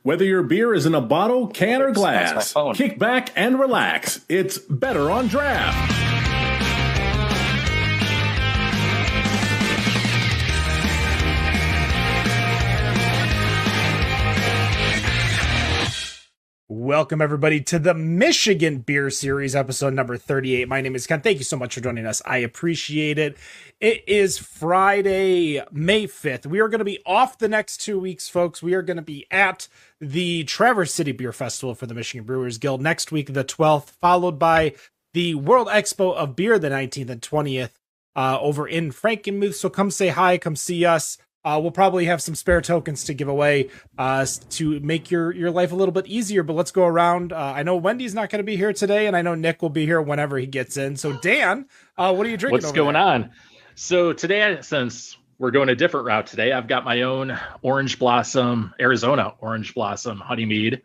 Whether your beer is in a bottle, can, or glass, my phone. kick back and relax. It's better on draft. Welcome, everybody, to the Michigan Beer Series, episode number 38. My name is Ken. Thank you so much for joining us. I appreciate it. It is Friday, May 5th. We are going to be off the next 2 weeks, folks. We are going to be at the Traverse City Beer Festival for the Michigan Brewers Guild next week, the 12th, followed by the World Expo of Beer, the 19th and 20th, over in Frankenmuth. So come say hi, come see us. We'll probably have some spare tokens to give away to make your life a little bit easier, but let's go around. I know Wendy's not going to be here today, and I know Nick will be here whenever he gets in. So Dan, what are you drinking? What's going on? So today, since we're going a different route today, I've got my own Arizona Orange Blossom Honey Mead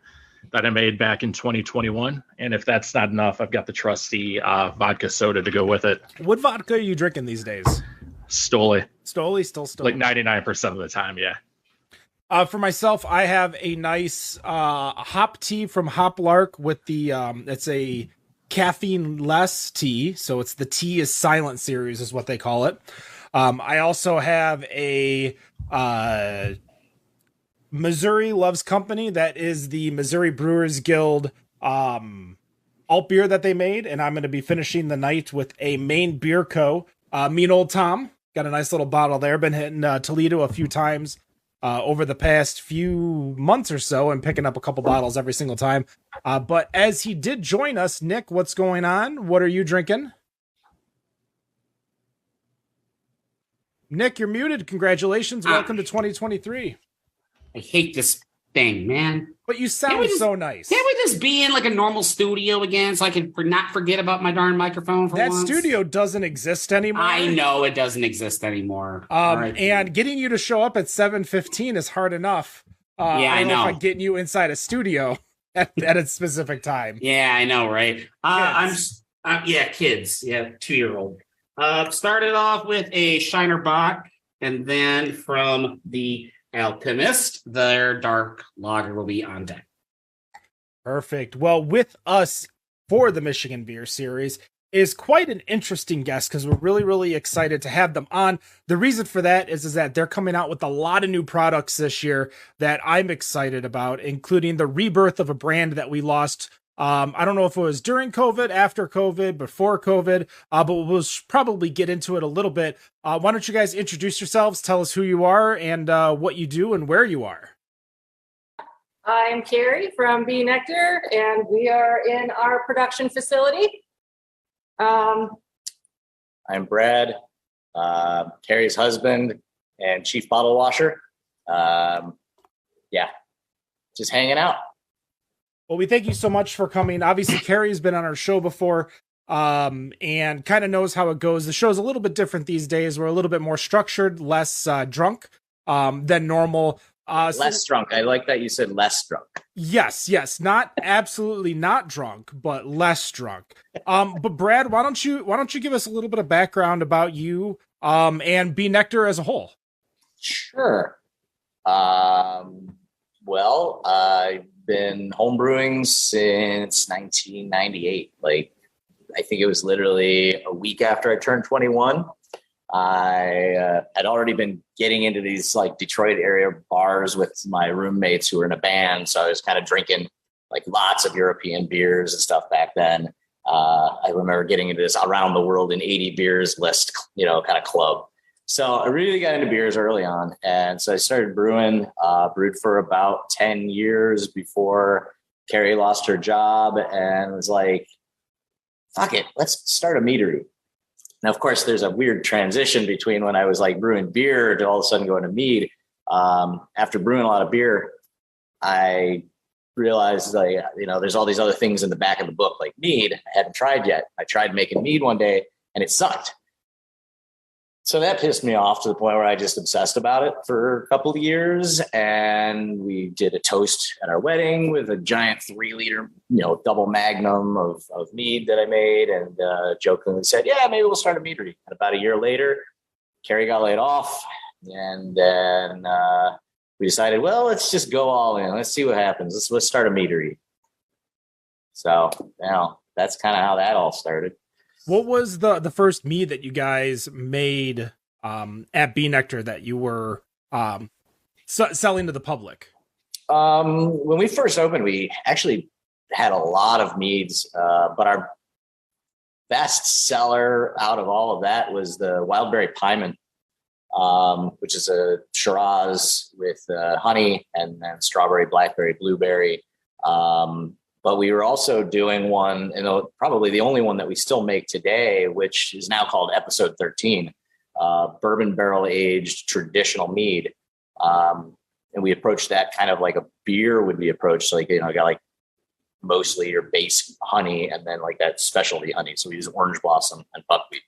that I made back in 2021. And if that's not enough, I've got the trusty vodka soda to go with it. What vodka are you drinking these days? Stoli. Stoli, still Stoli. Like 99% of the time, yeah. For myself, I have a nice hop tea from Hop Lark with the, it's a caffeine-less tea, so it's the Tea is Silent series is what they call it. I also have a Missouri Loves Company, that is the Missouri Brewers Guild alt beer that they made, and I'm going to be finishing the night with a Maine Beer Co. Mean Old Tom. Got a nice little bottle there. Been hitting Toledo a few times over the past few months or so and picking up a couple bottles every single time. But as he did join us, Nick, what's going on? What are you drinking? Nick, you're muted. Congratulations. Welcome to 2023. I hate this thing, man. But you sound so nice. Can't we just be in like a normal studio again so I can not forget about my darn microphone for that once? Studio doesn't exist anymore. I know it doesn't exist anymore. Right. And getting you to show up at 7:15 is hard enough. I know. If I'm getting you inside a studio at a specific time. Yeah, I know, right? Kids. Yeah, 2-year-old. Started off with a Shiner Bock, and then from the Alchemist, their dark lager will be on deck. Perfect. Well, with us for the Michigan Beer Series is quite an interesting guest because we're really, really excited to have them on. The reason for that is that they're coming out with a lot of new products this year that I'm excited about, including the rebirth of a brand that we lost. I don't know if it was during COVID, after COVID, before COVID, but we'll probably get into it a little bit. Why don't you guys introduce yourselves, tell us who you are and what you do and where you are. I'm Kerri from Nektar, and we are in our production facility. I'm Brad, Kerri's husband and chief bottle washer. Just hanging out. Well, we thank you so much for coming. Obviously, Kerri's been on our show before and kind of knows how it goes. The show's a little bit different these days. We're a little bit more structured, less drunk than normal. Less drunk. I like that you said less drunk. Yes. Not absolutely not drunk, but less drunk. But Brad, why don't you give us a little bit of background about you and Nektar as a whole? Sure. Well, I've been homebrewing since 1998. Like, I think it was literally a week after I turned 21. I had already been getting into these like Detroit area bars with my roommates who were in a band. So I was kind of drinking like lots of European beers and stuff back then. I remember getting into this around the world in 80 beers list, kind of club. So I really got into beers early on. And so I started brewing, brewed for about 10 years before Kerri lost her job and was like, fuck it, let's start a meadery. Now, of course, there's a weird transition between when I was like brewing beer to all of a sudden going to mead. After brewing a lot of beer, I realized there's all these other things in the back of the book, like mead. I hadn't tried yet. I tried making mead one day and it sucked. So that pissed me off to the point where I just obsessed about it for a couple of years. And we did a toast at our wedding with a giant 3-liter, double magnum of mead that I made, and jokingly said, yeah, maybe we'll start a meadery. And about a year later, Kerri got laid off. And then we decided, well, let's just go all in. Let's see what happens. Let's start a meadery. So now that's kind of how that all started. What was the first mead that you guys made at Bee Nectar that you were selling to the public? When we first opened, we actually had a lot of meads, but our best seller out of all of that was the Wildberry Pieman, which is a Shiraz with honey and then strawberry, blackberry, blueberry. But we were also doing one, probably the only one that we still make today, which is now called Episode 13, bourbon barrel aged traditional mead. And we approached that kind of like a beer would be approached. Like, got like mostly your base honey and then like that specialty honey. So we use orange blossom and buckwheat.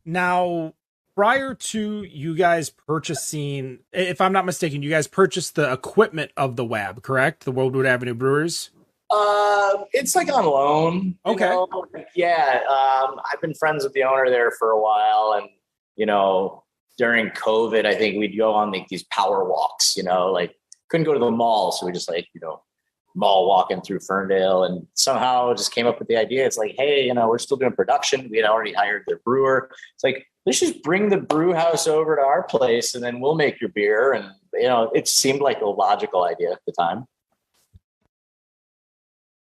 Now, prior to you guys purchasing, if I'm not mistaken, you guys purchased the equipment of the WAB, correct? The Wildwood Avenue Brewers? It's like on loan. Okay. Yeah. I've been friends with the owner there for a while. And, during COVID, I think we'd go on these power walks, like couldn't go to the mall. So we just mall walking through Ferndale, and somehow just came up with the idea. It's like, hey, we're still doing production. We had already hired their brewer. It's like, let's just bring the brew house over to our place and then we'll make your beer. And, it seemed like a logical idea at the time.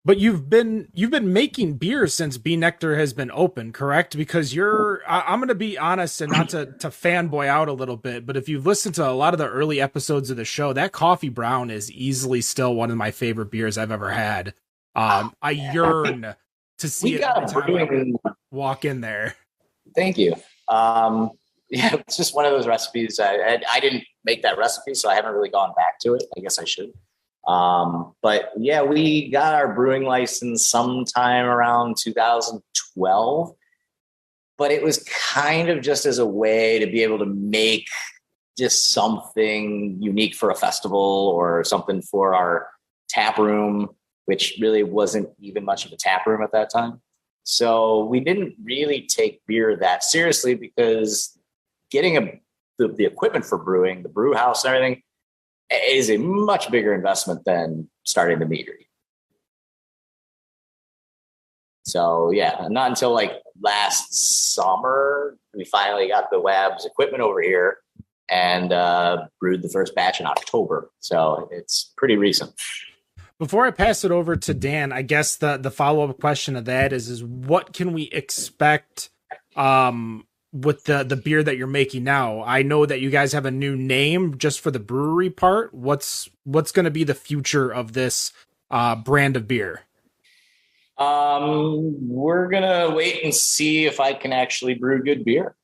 But you've been making beer since Bee Nectar has been open, correct? Because I'm going to be honest and not to fanboy out a little bit, but if you've listened to a lot of the early episodes of the show, that coffee brown is easily still one of my favorite beers I've ever had. I yearn to see it every time I walk in there. Thank you. It's just one of those recipes. I didn't make that recipe, so I haven't really gone back to it. I guess I should. But yeah, we got our brewing license sometime around 2012, but it was kind of just as a way to be able to make just something unique for a festival or something for our tap room, which really wasn't even much of a tap room at that time. So we didn't really take beer that seriously because getting the equipment for brewing, the brew house and everything, is a much bigger investment than starting the meadery. So yeah, not until like last summer, we finally got the WAB's equipment over here and brewed the first batch in October. So it's pretty recent. Before I pass it over to Dan, I guess the follow-up question of that is what can we expect with the beer that you're making now? I know that you guys have a new name just for the brewery part. What's going to be the future of this brand of beer? We're going to wait and see if I can actually brew good beer.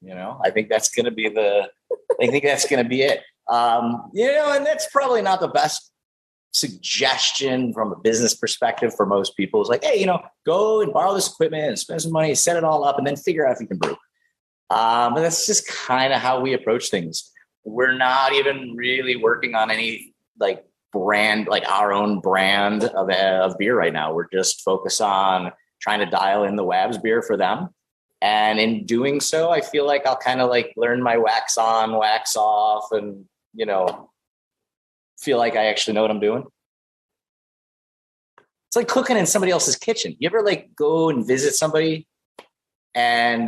I think that's going to be it. And that's probably not the best suggestion from a business perspective for most people. It's like, hey, go and borrow this equipment and spend some money, set it all up, and then figure out if you can brew. But that's just kind of how we approach things. We're not even really working on any brand, like our own brand of beer right now. We're just focused on trying to dial in the WAB's beer for them. And in doing so, I feel like I'll kind of learn my wax on, wax off, and, feel like I actually know what I'm doing. It's like cooking in somebody else's kitchen. You ever go and visit somebody and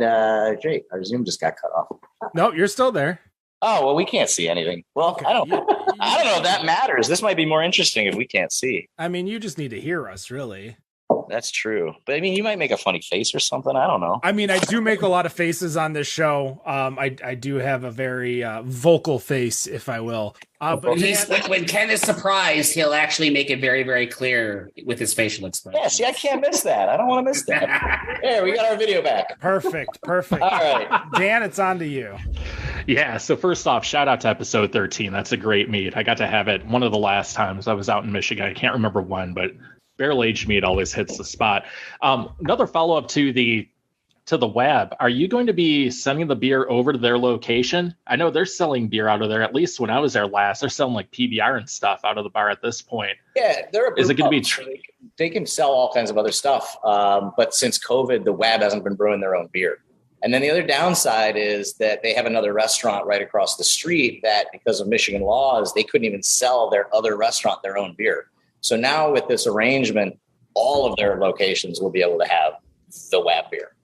Jake, our Zoom just got cut off. No, you're still there. Oh, well, we can't see anything. Well, okay. I don't know if that matters. This might be more interesting if we can't see. I mean, you just need to hear us, really. That's true. But I mean, you might make a funny face or something. I don't know. I mean, I do make a lot of faces on this show. I do have a very vocal face, if I will. But when Ken is surprised, he'll actually make it very, very clear with his facial expression. Yeah, see, I can't miss that. I don't want to miss that. There, we got our video back. Perfect. All right. Dan, it's on to you. Yeah, so first off, shout out to episode 13. That's a great mead. I got to have it one of the last times I was out in Michigan. I can't remember when, but barrel-aged mead always hits the spot. Another follow-up to the WAB. Are you going to be sending the beer over to their location? I know they're selling beer out of there. At least when I was there last, they're selling PBR and stuff out of the bar at this point. Yeah, is it going to be? They can sell all kinds of other stuff, but since COVID, the WAB hasn't been brewing their own beer, And then the other downside is that they have another restaurant right across the street that, because of Michigan laws, they couldn't even sell their other restaurant their own beer. So now with this arrangement, all of their locations will be able to have the WAB beer.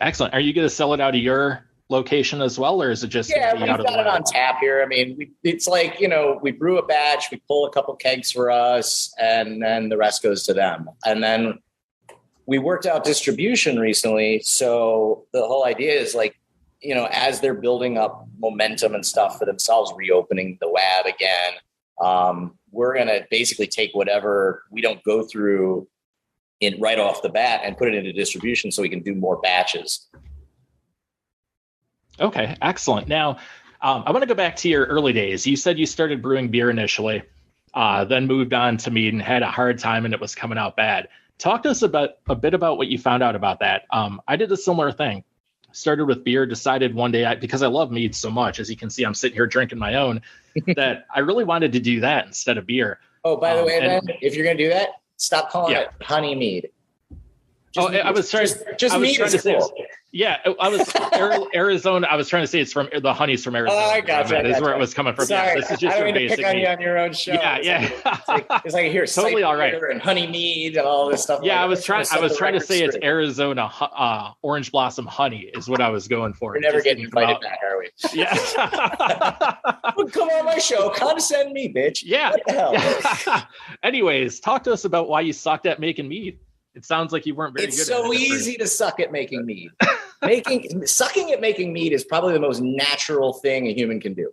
Excellent. Are you going to sell it out of your location as well, or is it just we've got it on tap here? I mean, it's like, we brew a batch, we pull a couple kegs for us, and then the rest goes to them. And then we worked out distribution recently. So the whole idea is like, as they're building up momentum and stuff for themselves, reopening the WAB again, we're going to basically take whatever we don't go through in right off the bat and put it into distribution so we can do more batches. Okay, excellent. Now, I want to go back to your early days. You said you started brewing beer initially, then moved on to mead and had a hard time and it was coming out bad. Talk to us a bit about what you found out about that. I did a similar thing. Started with beer, decided one day, because I love mead so much, as you can see, I'm sitting here drinking my own, that I really wanted to do that instead of beer. Oh, by the way, then, if you're going to do that, stop calling it honey mead. I was trying to say, yeah, I was Arizona. I was trying to say it's from the honey's from Arizona. Oh, I gotcha. That is where it was coming from. Sorry, Yeah, this is just I don't your mean to basic pick on mead. you on your own show. Yeah. It's like here, Totally all right. And honey mead and all this stuff. Yeah, like I was trying to say it's Arizona orange blossom honey is what I was going for. We're never getting invited back, are we? Yeah. Well, come on my show, condescend me, bitch. Yeah. What the hell? Anyways, talk to us about why you sucked at making mead. It sounds like you weren't very good. It's so easy to suck at making mead. Sucking at making mead is probably the most natural thing a human can do.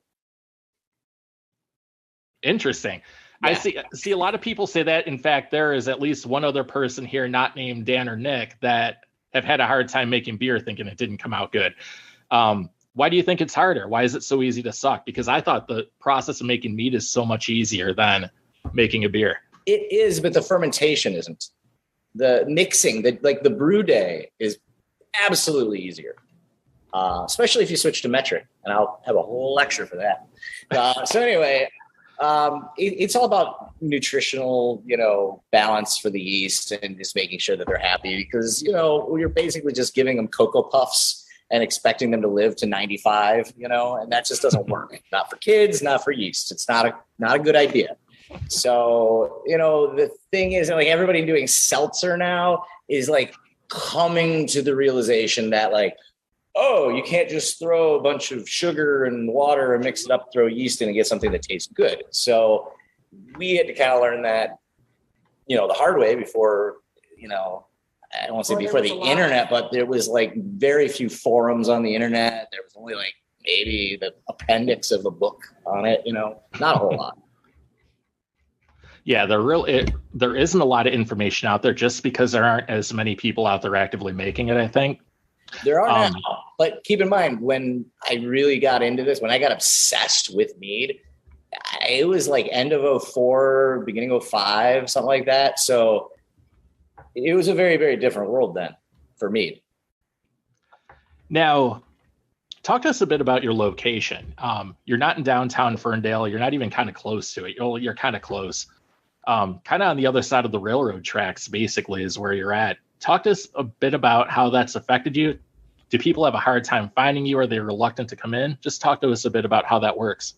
Interesting. Yeah. I see a lot of people say that. In fact, there is at least one other person here, not named Dan or Nick, that have had a hard time making beer thinking it didn't come out good. Why do you think it's harder? Why is it so easy to suck? Because I thought the process of making mead is so much easier than making a beer. It is, but the fermentation isn't. The mixing, the brew day is absolutely easier, especially if you switch to metric. And I'll have a whole lecture for that. So anyway, it's all about nutritional, balance for the yeast and just making sure that they're happy because, you're basically just giving them Cocoa Puffs and expecting them to live to 95, and that just doesn't work. Not for kids, not for yeast. It's not a good idea. So, the thing is, like, everybody doing seltzer now is like coming to the realization that you can't just throw a bunch of sugar and water and mix it up, throw yeast in and get something that tastes good. So we had to kind of learn that, the hard way before, I don't want to say before the internet, but there was very few forums on the internet. There was only maybe the appendix of a book on it, not a whole lot. Yeah, there isn't a lot of information out there just because there aren't as many people out there actively making it, I think. There are now, but keep in mind, when I really got into this, when I got obsessed with mead, it was end of 2004, beginning of 2005, something like that. So it was a very, very different world then for mead. Now, talk to us a bit about your location. You're not in downtown Ferndale. You're not even kind of close to it. You're kind of close. Kind of on the other side of the railroad tracks, basically, is where you're at. Talk to us a bit about how that's affected you. Do people have a hard time finding you? Are they reluctant to come in? Just talk to us a bit about how that works.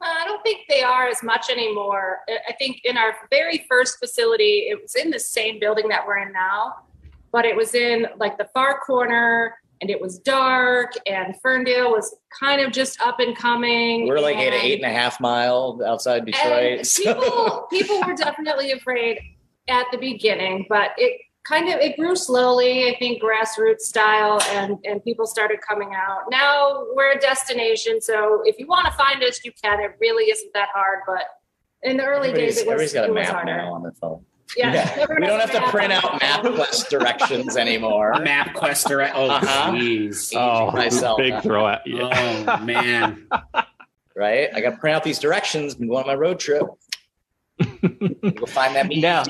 I don't think they are as much anymore. I think in our very first facility, it was in the same building that we're in now, but it was in the far corner and it was dark and Ferndale was kind of just up and coming. We're at 8.5 mile outside Detroit. People were definitely afraid at the beginning, but it grew slowly, I think, grassroots style, and people started coming out. Now we're a destination, so if you want to find us, you can. It really isn't that hard, but in the early days, everybody's got a map harder. now on their phone. Yeah. We don't have to print out MapQuest directions anymore. MapQuest directions. Oh, jeez. Myself. Big throw at you. Oh, man. Right? I got to print out these directions and go on my road trip. Go find that meat. Now,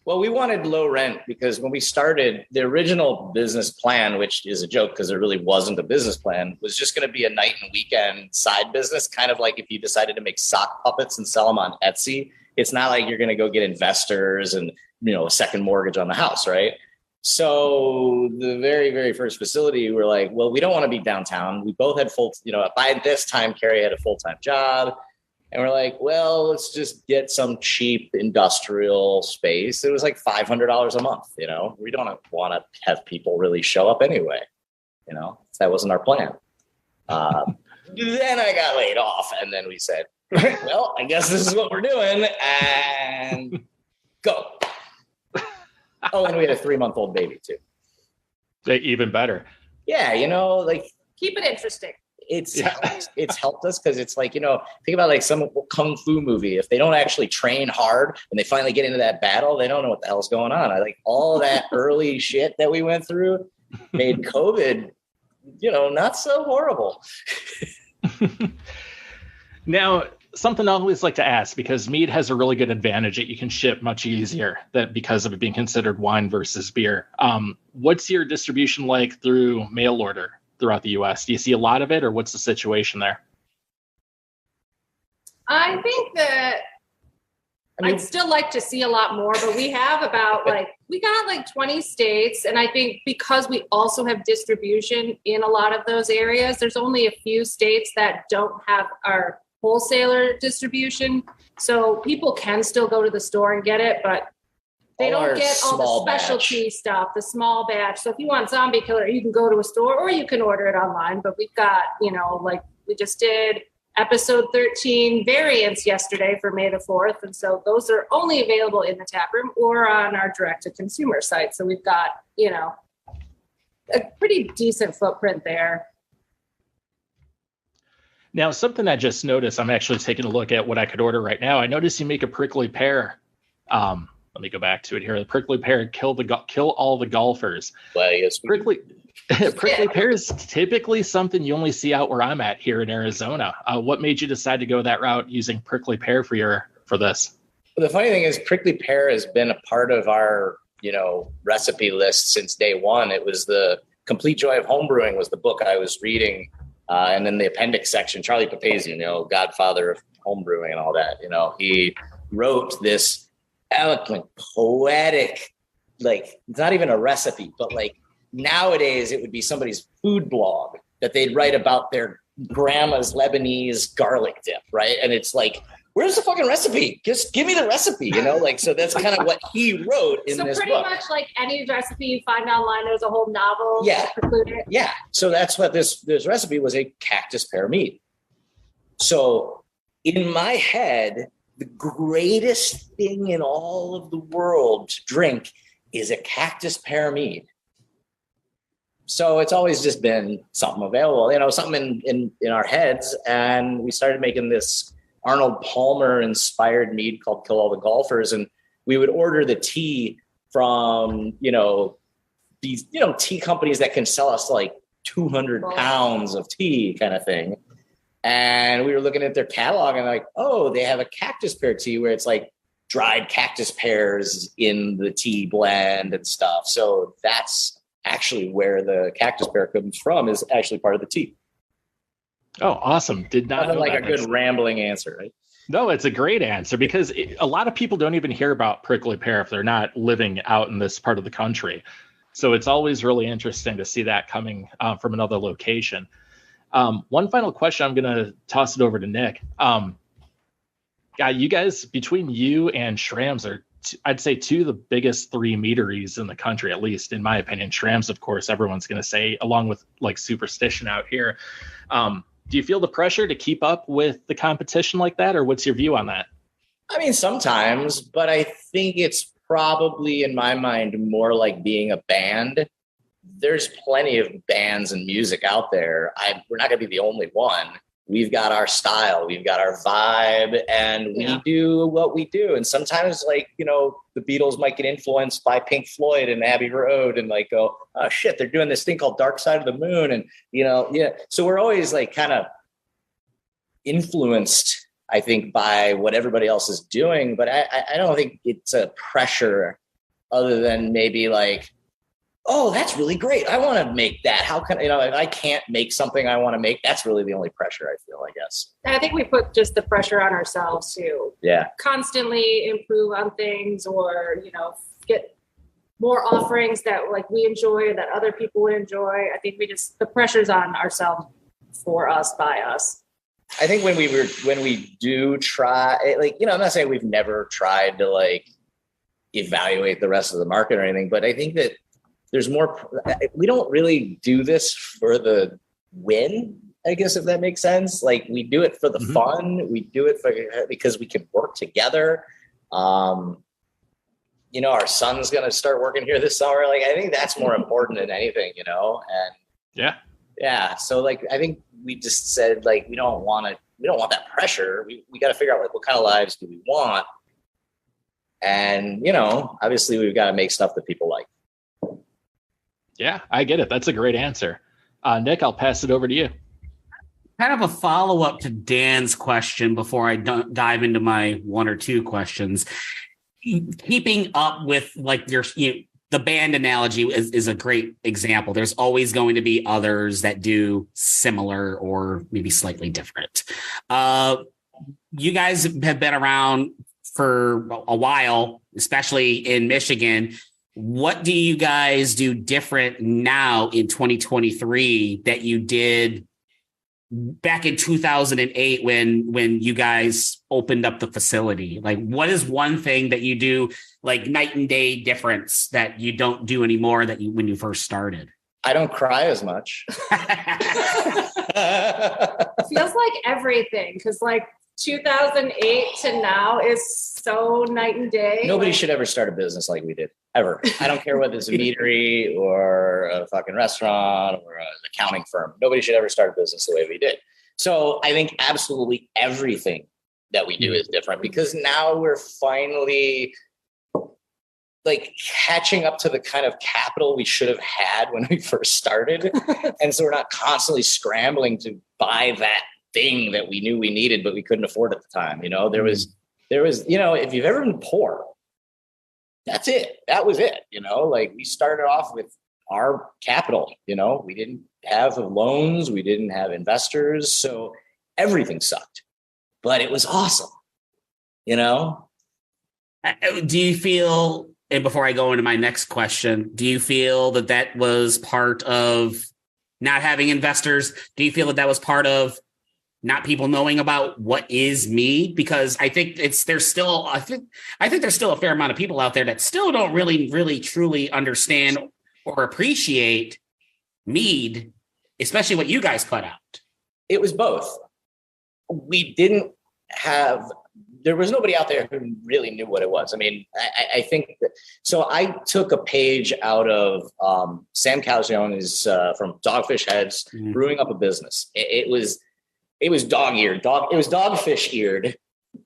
Well, we wanted low rent because when we started, the original business plan, which is a joke because there really wasn't a business plan, was just going to be a night and weekend side business, kind of like if you decided to make sock puppets and sell them on Etsy. It's not like you're going to go get investors and, a second mortgage on the house, right? So the very, very first facility, we're like, well, we don't want to be downtown. We both had by this time, Kerri had a full-time job. And we're like, well, let's just get some cheap industrial space. It was like $500 a month, We don't want to have people really show up anyway, That wasn't our plan. Then I got laid off, and then we said, well, I guess this is what we're doing, and go. Oh, and we had a 3-month-old baby too. Even better. Yeah, keep it interesting. It's helped us because it's like, think about like some kung fu movie. If they don't actually train hard and they finally get into that battle, they don't know what the hell's going on. I like all that early shit that we went through made COVID, not so horrible. Now, something I always like to ask, because mead has a really good advantage that you can ship much easier because of it being considered wine versus beer. What's your distribution like through mail order throughout the U.S.? Do you see a lot of it, or what's the situation there? I think that I'd still like to see a lot more, but we have we got 20 states. And I think because we also have distribution in a lot of those areas, there's only a few states that don't have our wholesaler distribution. So people can still go to the store and get it, but they don't get all the specialty stuff, the small batch. So if you want Zombie Killer, you can go to a store or you can order it online. But we've got, we just did episode 13 variants yesterday for May the 4th. And so those are only available in the tap room or on our direct to consumer site. So we've got, a pretty decent footprint there. Now, something I just noticed, I'm actually taking a look at what I could order right now. I noticed you make a prickly pear. Let me go back to it here. The prickly pear, kill all the golfers. Well, yes, prickly pear is typically something you only see out where I'm at here in Arizona. What made you decide to go that route using prickly pear for this? Well, the funny thing is, prickly pear has been a part of our recipe list since day one. It was the Complete Joy of Homebrewing was the book I was reading, and then the appendix section. Charlie Papazian, godfather of homebrewing and all that. He wrote this eloquent, poetic, it's not even a recipe, but nowadays it would be somebody's food blog that they'd write about their grandma's Lebanese garlic dip, right? And it's like, where's the fucking recipe? Just give me the recipe, so that's kind of what he wrote in this book. So pretty much like any recipe you find online, there's a whole novel to preclude it. Yeah. So that's what this recipe was, a cactus pear mead. So in my head, the greatest thing in all of the world to drink is a cactus pear mead. So it's always just been something available, something in our heads. And we started making this Arnold Palmer inspired mead called Kill All the Golfers. And we would order the tea from, these, tea companies that can sell us 200 pounds of tea kind of thing. And we were looking at their catalog and they have a cactus pear tea where it's dried cactus pears in the tea blend and stuff. So that's actually where the cactus pear comes from, is actually part of the tea. Oh, awesome. Did not know a good rambling answer, right? No, it's a great answer, because a lot of people don't even hear about prickly pear if they're not living out in this part of the country. So it's always really interesting to see that coming from another location. One final question, I'm going to toss it over to Nick. You guys, between you and Schramm's, are I'd say two of the biggest three meaderies in the country, at least in my opinion. Schramm's, of course, everyone's going to say, along with Superstition out here. Do you feel the pressure to keep up with the competition like that, or what's your view on that? I mean, sometimes, but I think it's probably, in my mind, more like being a band. There's plenty of bands and music out there. We're not going to be the only one. We've got our style, we've got our vibe, and we do what we do. And sometimes, the Beatles might get influenced by Pink Floyd and Abbey Road and go, oh shit, they're doing this thing called Dark Side of the Moon. And, so we're always kind of influenced, I think, by what everybody else is doing. But I don't think it's a pressure other than maybe oh, that's really great. I want to make that. How can, if I can't make something I want to make, that's really the only pressure I feel, I guess. I think we put just the pressure on ourselves to constantly improve on things, or, get more offerings that like we enjoy, that other people would enjoy. I think the pressure's on ourselves, for us, by us. I think when we do try, like, I'm not saying we've never tried to like evaluate the rest of the market or anything, but I think that there's more, we don't really do this for the win, I guess, if that makes sense. Like, we do it for the fun. We do it because we can work together. Our son's going to start working here this summer. Like, I think that's more important than anything, and yeah. So like, I think we just said, like, we don't want that pressure. We got to figure out, like, what kind of lives do we want? And, obviously we've got to make stuff that people like. Yeah, I get it. That's a great answer. Nick, I'll pass it over to you. Kind of a follow-up to Dan's question before I dive into my one or two questions. Keeping up with, like, the band analogy is a great example. There's always going to be others that do similar or maybe slightly different. You guys have been around for a while, especially in Michigan. What do you guys do different now in 2023 that you did back in 2008 when you guys opened up the facility? Like, what is one thing that you do, like, night and day difference that you don't do anymore when you first started? I don't cry as much. Feels like everything, because like 2008 to now is so night and day. Nobody should ever start a business like we did, ever. I don't care whether it's a meadery or a fucking restaurant or an accounting firm. Nobody should ever start a business the way we did. So I think absolutely everything that we do is different, because now we're finally like catching up to the kind of capital we should have had when we first started. And so we're not constantly scrambling to buy that thing that we knew we needed, but we couldn't afford at the time. There was, if you've ever been poor, that's it. That was it. Like, we started off with our capital, we didn't have loans. We didn't have investors. So everything sucked, but it was awesome. Do you feel, and before I go into my next question, do you feel that was part of not having investors? Do you feel that was part of not people knowing about what is mead? Because I think there's still a fair amount of people out there that still don't really truly understand or appreciate mead, especially what you guys put out. It was both. There was nobody out there who really knew what it was. I mean, I think that, so I took a page out of Sam Calzione's from Dogfish Heads, brewing up a business. It was dog-eared. It was dogfish eared,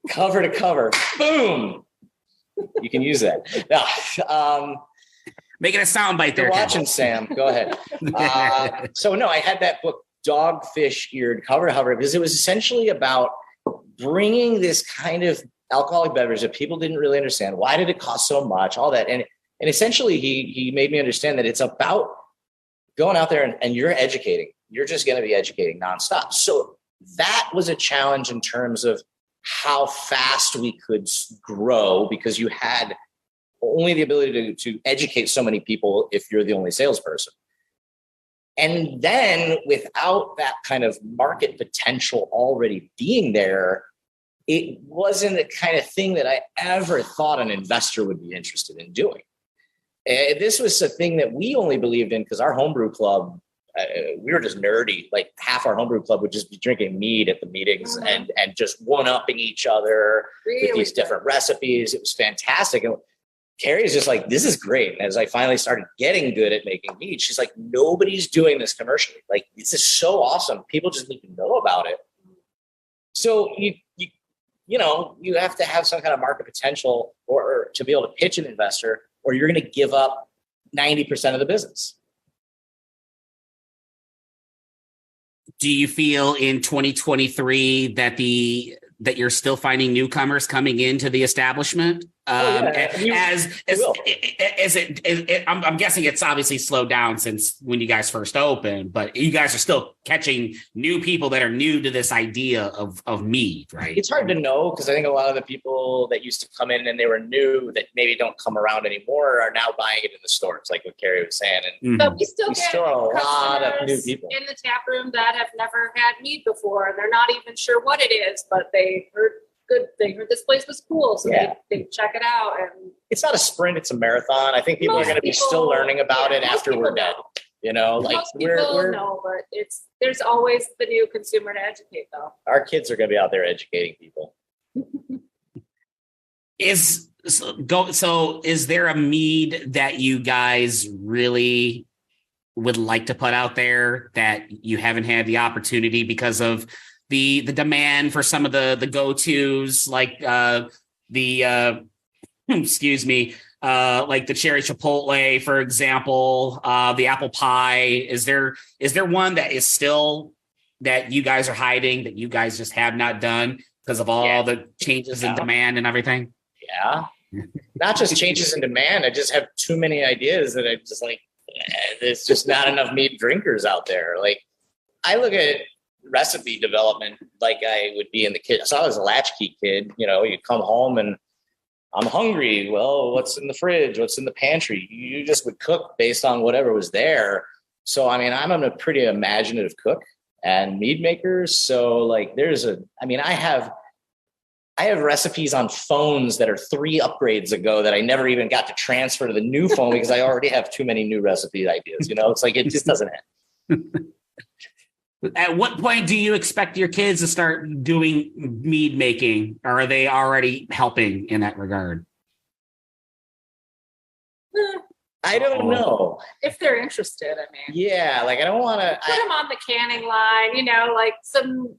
cover to cover. Boom. You can use that. Making a soundbite there. You're watching, Sam. Go ahead. So no, I had that book, Dogfish Eared, cover to cover, because it was essentially about bringing this kind of alcoholic beverage that people didn't really understand. Why did it cost so much? All that. And essentially he made me understand that it's about going out there and you're educating. You're just going to be educating nonstop. So that was a challenge in terms of how fast we could grow, because you had only the ability to educate so many people if you're the only salesperson. And then without that kind of market potential already being there, it wasn't the kind of thing that I ever thought an investor would be interested in doing. This was a thing that we only believed in because our homebrew club, we were just nerdy. Like, half our homebrew club would just be drinking mead at the meetings and just one-upping each other with these different recipes. It was fantastic. And Kerri is just like, this is great. And as I finally started getting good at making mead, she's like, nobody's doing this commercially. Like, this is so awesome. People just need to know about it. So you have to have some kind of market potential or to be able to pitch an investor, or you're going to give up 90% of the business. Do you feel in 2023 that you're still finding newcomers coming into the establishment? I'm guessing it's obviously slowed down since when you guys first opened, but you guys are still catching new people that are new to this idea of mead, right? It's hard to know because I think a lot of the people that used to come in and they were new that maybe don't come around anymore are now buying it in the stores, like what Kerri was saying. And But we still get a lot of new people in the tap room that have never had mead before, and they're not even sure what it is, but they heard this place was cool, so they check it out. And it's not a sprint, it's a marathon. I think people are going to be still learning about it after we're dead. You know, like most people know, but there's always the new consumer to educate, though. Our kids are going to be out there educating people. Is there a mead that you guys really would like to put out there that you haven't had the opportunity because of the demand for some of the go-tos, like excuse me, like the cherry chipotle, for example, the apple pie? Is there one that is still that you guys are hiding that you guys just have not done because of all the changes in demand and everything? Yeah, not just changes in demand. I just have too many ideas that I just like. There's just not enough mead drinkers out there. Like I look at recipe development like I would be in the kitchen. So I was a latchkey kid. You know, you come home and I'm hungry. Well, what's in the fridge? What's in the pantry? You just would cook based on whatever was there. So, I mean, I'm a pretty imaginative cook and mead maker. So like I have recipes on phones that are 3 upgrades ago that I never even got to transfer to the new phone because I already have too many new recipe ideas. You know, it's like, it just doesn't end. At what point do you expect your kids to start doing mead making? Or are they already helping in that regard? I don't know. If they're interested, I mean. Yeah, like I don't want to put them on the canning line, you know, like some,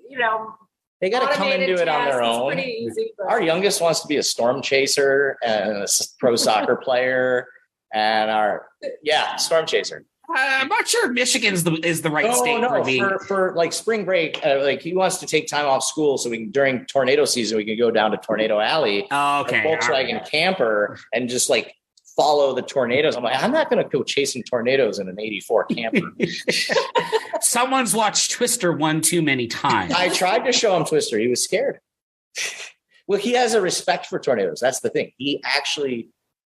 you know, they got to come and do it on their own. It's pretty easy. But... Our youngest wants to be a storm chaser and a pro soccer player, and storm chaser. I'm not sure Michigan's is the right state for being. For like spring break, like he wants to take time off school so we can, during tornado season, we can go down to Tornado Alley, Volkswagen camper, and just like follow the tornadoes. I'm like, I'm not going to go chasing tornadoes in an 84 camper. Someone's watched Twister one too many times. I tried to show him Twister. He was scared. Well, he has a respect for tornadoes. That's the thing.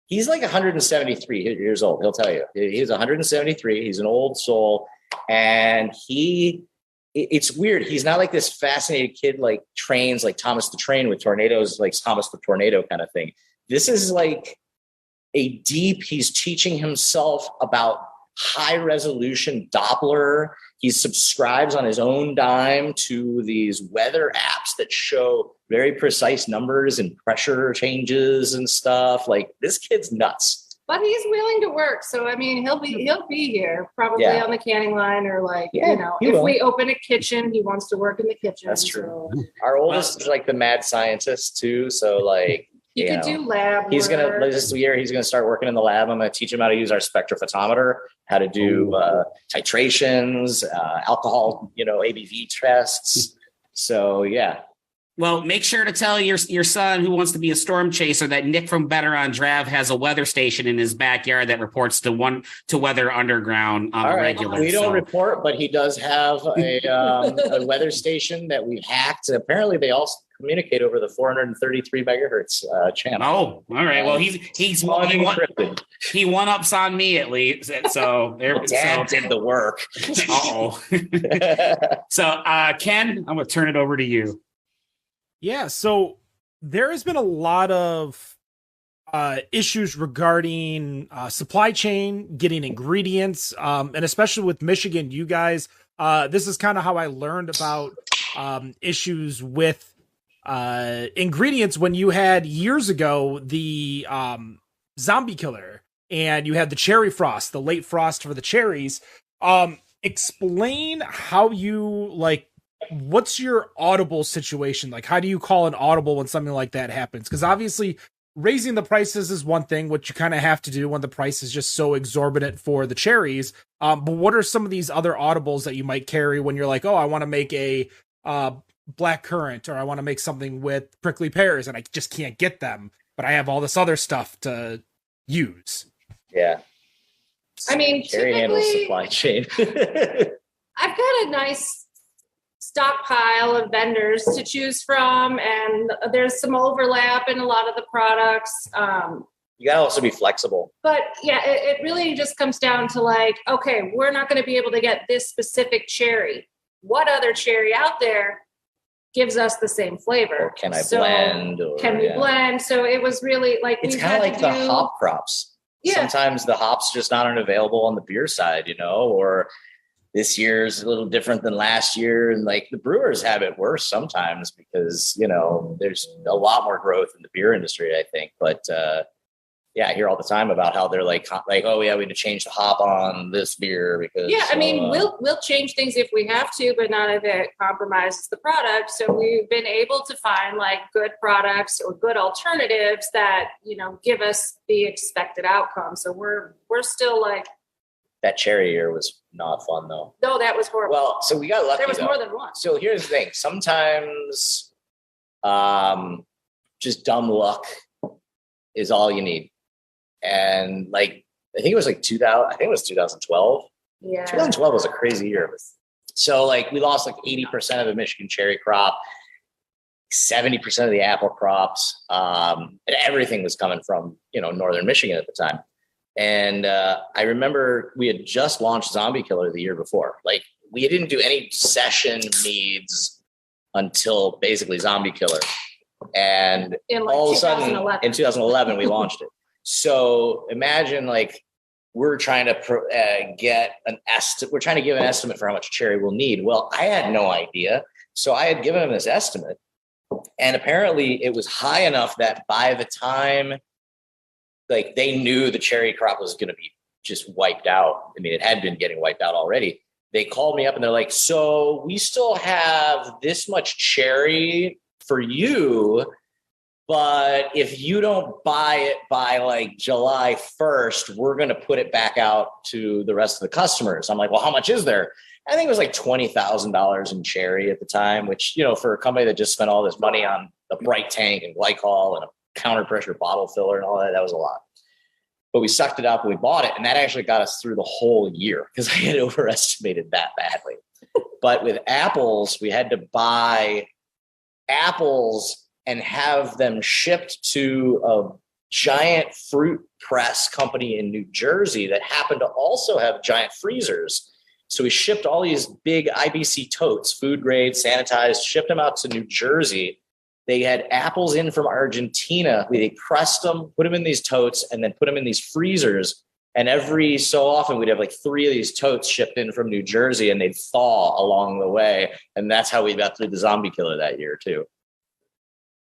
He's like 173 years old. He'll tell you. He's 173. He's an old soul. And it's weird. He's not like this fascinated kid, like trains, like Thomas the Train with tornadoes, like Thomas the Tornado kind of thing. This is like he's teaching himself about high resolution Doppler. He subscribes on his own dime to these weather apps that show very precise numbers and pressure changes and stuff. Like, this kid's nuts. But he's willing to work. So, I mean, he'll be here probably on the canning line, or like, you know, if we open a kitchen, he wants to work in the kitchen. That's true. So. Our oldest is like the mad scientist too. So like, he could do lab He's work. This year, he's going to start working in the lab. I'm going to teach him how to use our spectrophotometer, how to do titrations, alcohol, ABV tests. So, yeah. Well, make sure to tell your son who wants to be a storm chaser that Nick from Better on Draft has a weather station in his backyard that reports to Weather Underground on a regular. We don't report, but he does have a weather station that we've hacked. Apparently, they also communicate over the 433 megahertz channel. Oh, all right. Well, he one-ups on me at least. So Dad did the work. Uh-oh. So, Ken, I'm going to turn it over to you. Yeah, so there has been a lot of issues regarding supply chain, getting ingredients, and especially with Michigan, you guys, this is kind of how I learned about issues with ingredients when you had years ago the zombie killer and you had the cherry frost, the late frost for the cherries. Explain how you what's your audible situation? Like, how do you call an audible when something like that happens? Because obviously raising the prices is one thing, which you kind of have to do when the price is just so exorbitant for the cherries. But what are some of these other audibles that you might carry when you're like, oh, I want to make a black currant, or I want to make something with prickly pears and I just can't get them? but I have all this other stuff to use. Yeah. I mean, Kerri handles typically, supply chain. I've got a nice stockpile of vendors to choose from, and there's some overlap in a lot of the products. You gotta also be flexible. But yeah, it really just comes down to like, okay, we're not going to be able to get this specific cherry. What other cherry out there gives us the same flavor? Or can I blend? Or, can we blend? So it was really like, it's kind of like the hop crops. Yeah. Sometimes the hops just not available on the beer side, or this year's a little different than last year. And like the brewers have it worse sometimes because, there's a lot more growth in the beer industry, I think. But I hear all the time about how they're like, oh yeah, we need to change the hop on this beer because. Yeah, I mean, we'll change things if we have to, but not if it compromises the product. So we've been able to find like good products or good alternatives that give us the expected outcome. So we're still like. That cherry year was not fun though. No, that was horrible. Well, so we got lucky. There was more than one. So here's the thing: sometimes, just dumb luck is all you need. And like, I think it was like 2012. Yeah. 2012 was a crazy year. So like we lost like 80% of the Michigan cherry crop, 70% of the apple crops. And everything was coming from, Northern Michigan at the time. And I remember we had just launched Zombie Killer the year before. Like we didn't do any session meads until basically Zombie Killer. And all of a sudden in 2011, we launched it. So imagine like we're trying to get an estimate. We're trying to give an estimate for how much cherry we'll need. Well, I had no idea. So I had given them this estimate, and apparently it was high enough that by the time like they knew the cherry crop was going to be just wiped out. I mean, it had been getting wiped out already. They called me up and they're like, so we still have this much cherry for you. But if you don't buy it by like July 1st, we're going to put it back out to the rest of the customers. I'm like, well, how much is there? I think it was like $20,000 in cherry at the time, which, for a company that just spent all this money on a bright tank and glycol and a counter pressure bottle filler and all that, that was a lot. But we sucked it up and we bought it. And that actually got us through the whole year because I had overestimated that badly. But with apples, we had to buy apples and have them shipped to a giant fruit press company in New Jersey that happened to also have giant freezers. So we shipped all these big IBC totes, food grade, sanitized, shipped them out to New Jersey. They had apples in from Argentina. They pressed them, put them in these totes, and then put them in these freezers. And every so often we'd have like 3 of these totes shipped in from New Jersey and they'd thaw along the way. And that's how we got through the Zombie Killer that year too.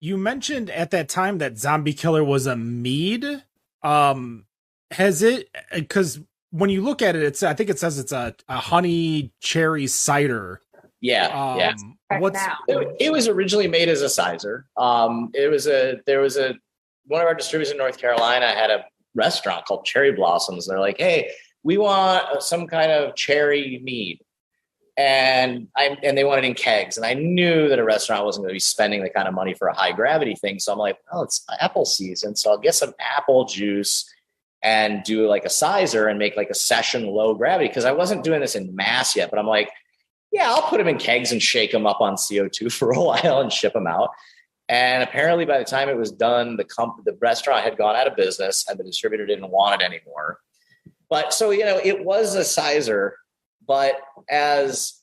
You mentioned at that time that Zombie Killer was a mead. Has it, because when you look at it, I think it says it's a honey cherry cider. Yeah. Yeah. It was originally made as a sizer. There was one of our distributors in North Carolina had a restaurant called Cherry Blossoms. And they're like, hey, we want some kind of cherry mead. And they wanted in kegs. And I knew that a restaurant wasn't going to be spending the kind of money for a high gravity thing. So I'm like, oh, it's apple season. So I'll get some apple juice and do like a sizer and make like a session low gravity. Cause I wasn't doing this in mass yet, but I'm like, yeah, I'll put them in kegs and shake them up on CO2 for a while and ship them out. And apparently by the time it was done, the restaurant had gone out of business and the distributor didn't want it anymore. But so, it was a sizer. But as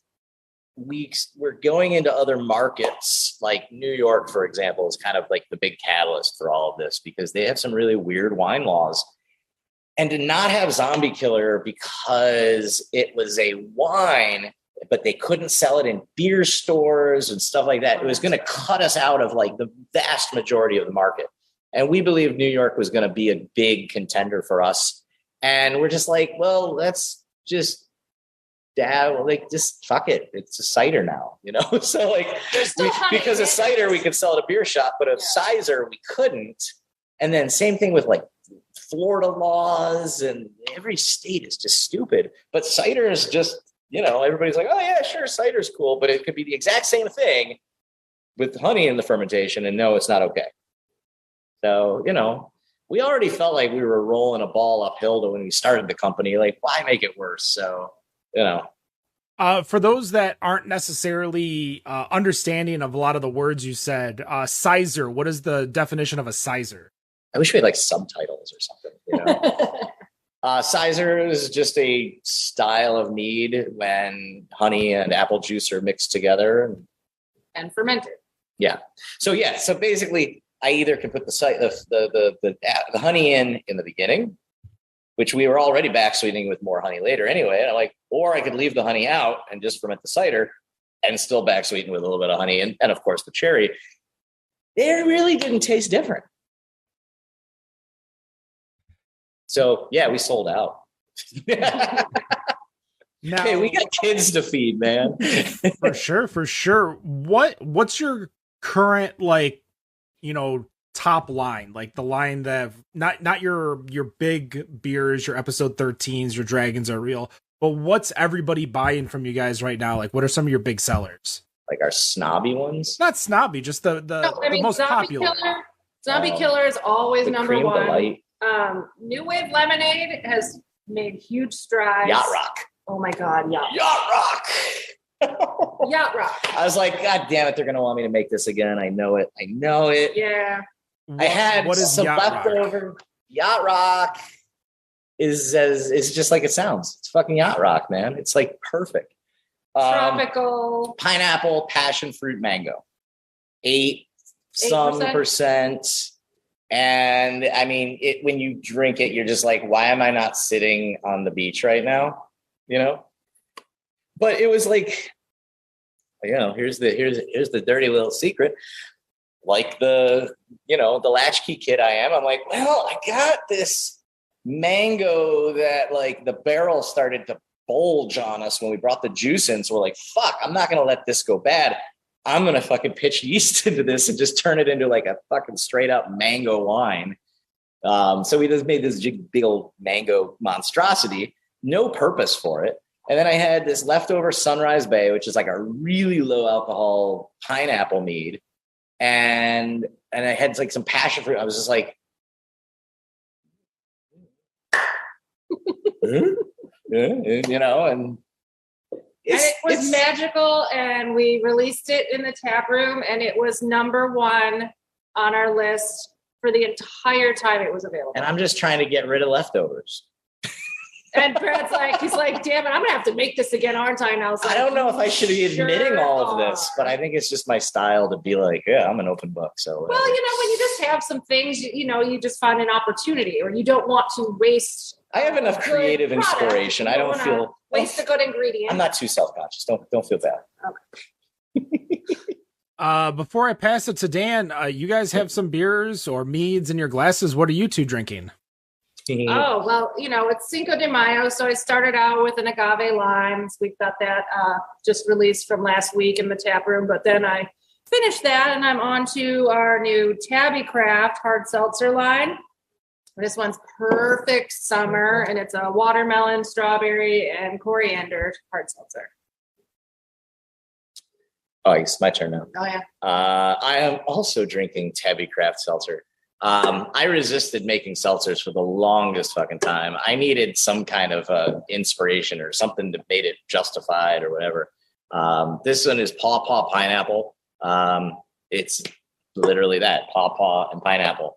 we're going into other markets, like New York, for example, is kind of like the big catalyst for all of this because they have some really weird wine laws. And to not have Zombie Killer because it was a wine, but they couldn't sell it in beer stores and stuff like that, it was going to cut us out of like the vast majority of the market. And we believe New York was going to be a big contender for us. And we're just like, well, let's just just fuck it. It's a cider now, So like, because a cider we could sell at a beer shop, but a sizer we couldn't. And then same thing with like Florida laws, and every state is just stupid. But cider is just, everybody's like, oh yeah, sure, cider's cool, but it could be the exact same thing with honey in the fermentation, and no, it's not okay. So, we already felt like we were rolling a ball uphill to when we started the company. Like, why make it worse? So, For those that aren't necessarily understanding of a lot of the words you said, sizer, what is the definition of a sizer? I wish we had like subtitles or something, Sizer is just a style of mead when honey and apple juice are mixed together and fermented. Yeah. So basically, I either can put the honey in the beginning, which we were already back sweetening with more honey later anyway. And I'm like, or I could leave the honey out and just ferment the cider and still back sweeten with a little bit of honey and of course the cherry. They really didn't taste different. So yeah, we sold out. Now, hey, we got kids to feed, man. For sure. What's your current top line, like the line that not your big beers, your episode 13s, your dragons are real, but what's everybody buying from you guys right now? Like, what are some of your big sellers? Like our snobby ones? Not snobby, just the most popular. Zombie Killer is always number one. Delight. New Wave Lemonade has made huge strides. Yacht Rock. Oh my God, Yacht Rock. Yacht Rock. I was like, God damn it, they're gonna want me to make this again. I know it. Yeah. I had some leftover. Yacht Rock is just like it sounds. It's fucking Yacht Rock, man. It's like perfect. Tropical. Pineapple, passion fruit, mango. 8%. And I mean, when you drink it, you're just like, why am I not sitting on the beach right now? But it was like, here's the dirty little secret. Like the latchkey kid I am, I'm like, well, I got this mango that like the barrel started to bulge on us when we brought the juice in. So we're like, fuck, I'm not going to let this go bad. I'm going to fucking pitch yeast into this and just turn it into like a fucking straight up mango wine. So we just made this big old mango monstrosity, no purpose for it. And then I had this leftover Sunrise Bay, which is like a really low alcohol pineapple mead. And I had like some passion fruit. I was just like, and it was magical, and we released it in the tap room, and it was number one on our list for the entire time it was available. And I'm just trying to get rid of leftovers. And Brad's like, he's like, damn it, I'm gonna have to make this again, aren't I? And I was like, I don't know if I should be admitting all of this, but I think it's just my style to be like, yeah, I'm an open book. So well, when you just have some things, you just find an opportunity, or you don't want to waste. I have enough creative inspiration. I don't feel waste a good ingredient. I'm not too self-conscious. Don't feel bad. Okay. Before I pass it to Dan, you guys have some beers or meads in your glasses. What are you two drinking? Oh, well, it's Cinco de Mayo. So I started out with an agave limes. We've got that just released from last week in the tap room. But then I finished that and I'm on to our new Tabby Craft hard seltzer line. This one's perfect summer, and it's a watermelon, strawberry, and coriander hard seltzer. Oh, it's my turn now. Oh, yeah. I am also drinking Tabby Craft seltzer. I resisted making seltzers for the longest fucking time. I needed some kind of inspiration or something that made it justified or whatever. This one is Paw Pineapple. It's literally that, Paw and pineapple.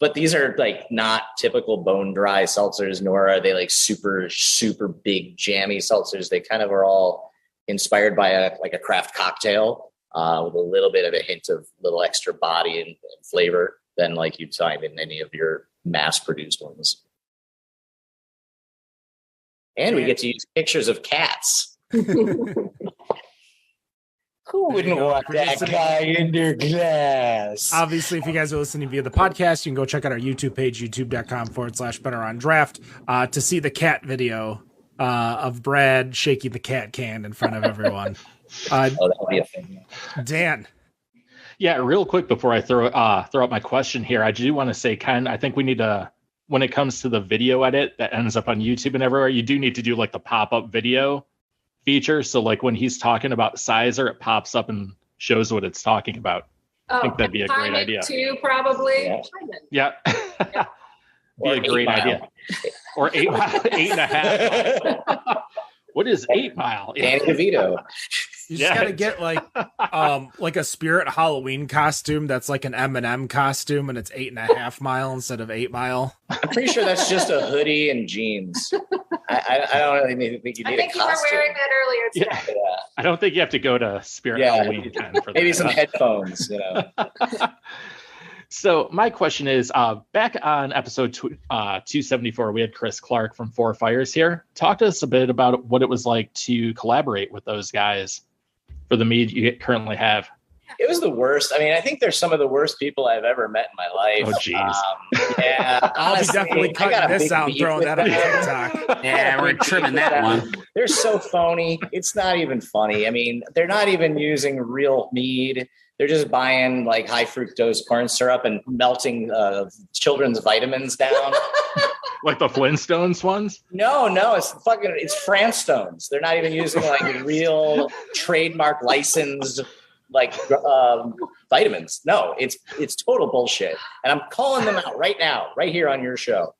But these are like not typical bone dry seltzers, nor are they like super, super big jammy seltzers. They kind of are all inspired by a craft cocktail with a little bit of a hint of little extra body and flavor than like you'd find in any of your mass produced ones. And we get to use pictures of cats. Who wouldn't want that guy in their glass? Obviously, if you guys are listening via the podcast, you can go check out our YouTube page, youtube.com/betterondraft, to see the cat video of Brad shaking the cat can in front of everyone. That would be a thing. Dan. Yeah, real quick before I throw out my question here, I do want to say, Ken, I think we need to, when it comes to the video edit that ends up on YouTube and everywhere, you do need to do like the pop-up video feature. So like when he's talking about sizer, it pops up and shows what it's talking about. I think that'd be a great idea. Too, probably. Yeah. Be a great idea. Or 8 mile, 8.5. What is 8 mile? Danny DeVito. You just gotta get like a Spirit Halloween costume that's like an M&M costume, and it's 8.5 mile instead of 8 mile. I'm pretty sure that's just a hoodie and jeans. I don't really think you need a costume. I think you were wearing that earlier today. Yeah. I don't think you have to go to Spirit Halloween for Maybe that. some headphones, So my question is, back on episode 274, we had Chris Clark from Four Fires here. Talk to us a bit about what it was like to collaborate with those guys for the mead you currently have. It was the worst. I mean, I think they're some of the worst people I've ever met in my life. Oh, geez. Yeah. I'll be definitely cutting this out and throwing that on TikTok. Yeah, we're trimming that one. They're so phony. It's not even funny. I mean, they're not even using real mead. They're just buying like high fructose corn syrup and melting children's vitamins down. Like the Flintstones ones? No, it's Franstones. They're not even using like real trademark licensed like vitamins. No, it's total bullshit. And I'm calling them out right now, right here on your show.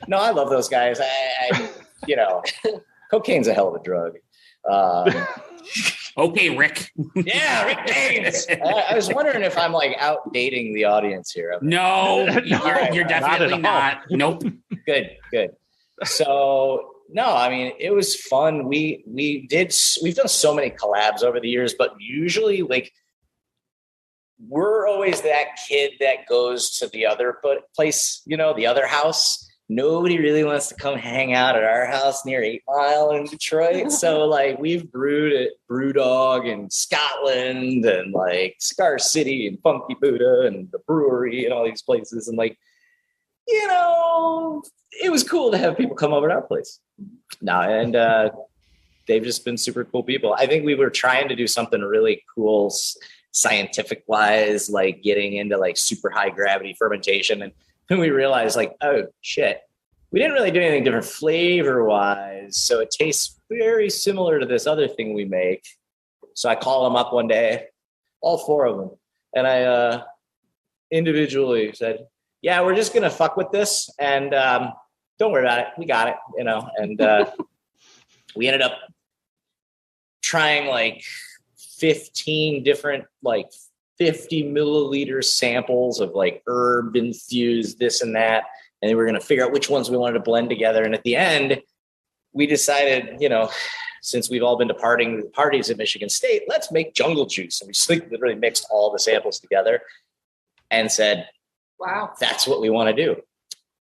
No, I love those guys. I cocaine's a hell of a drug. Okay, Rick. Yeah, Rick James. I was wondering if I'm like outdating the audience here. No, you're definitely not. Nope. Good. So no, I mean, it was fun. We've done so many collabs over the years, but usually like we're always that kid that goes to the other place, the other house. Nobody really wants to come hang out at our house near 8 Mile in Detroit. So like we've brewed at Brewdog in Scotland and like Scar City and Funky Buddha and the brewery and all these places. And like, it was cool to have people come over to our place. They've just been super cool people. I think we were trying to do something really cool scientific wise, like getting into like super high gravity fermentation. And then we realized like, oh shit, we didn't really do anything different flavor wise. So it tastes very similar to this other thing we make. So I call them up one day, all 4 of them. And I individually said, yeah, we're just going to fuck with this. And don't worry about it. We got it, and we ended up trying like 15 different, like 50 milliliter samples of like herb infused this and that. And then we were going to figure out which ones we wanted to blend together. And at the end, we decided, since we've all been to parties at Michigan State, let's make jungle juice. And we just literally mixed all the samples together and said, wow, that's what we want to do.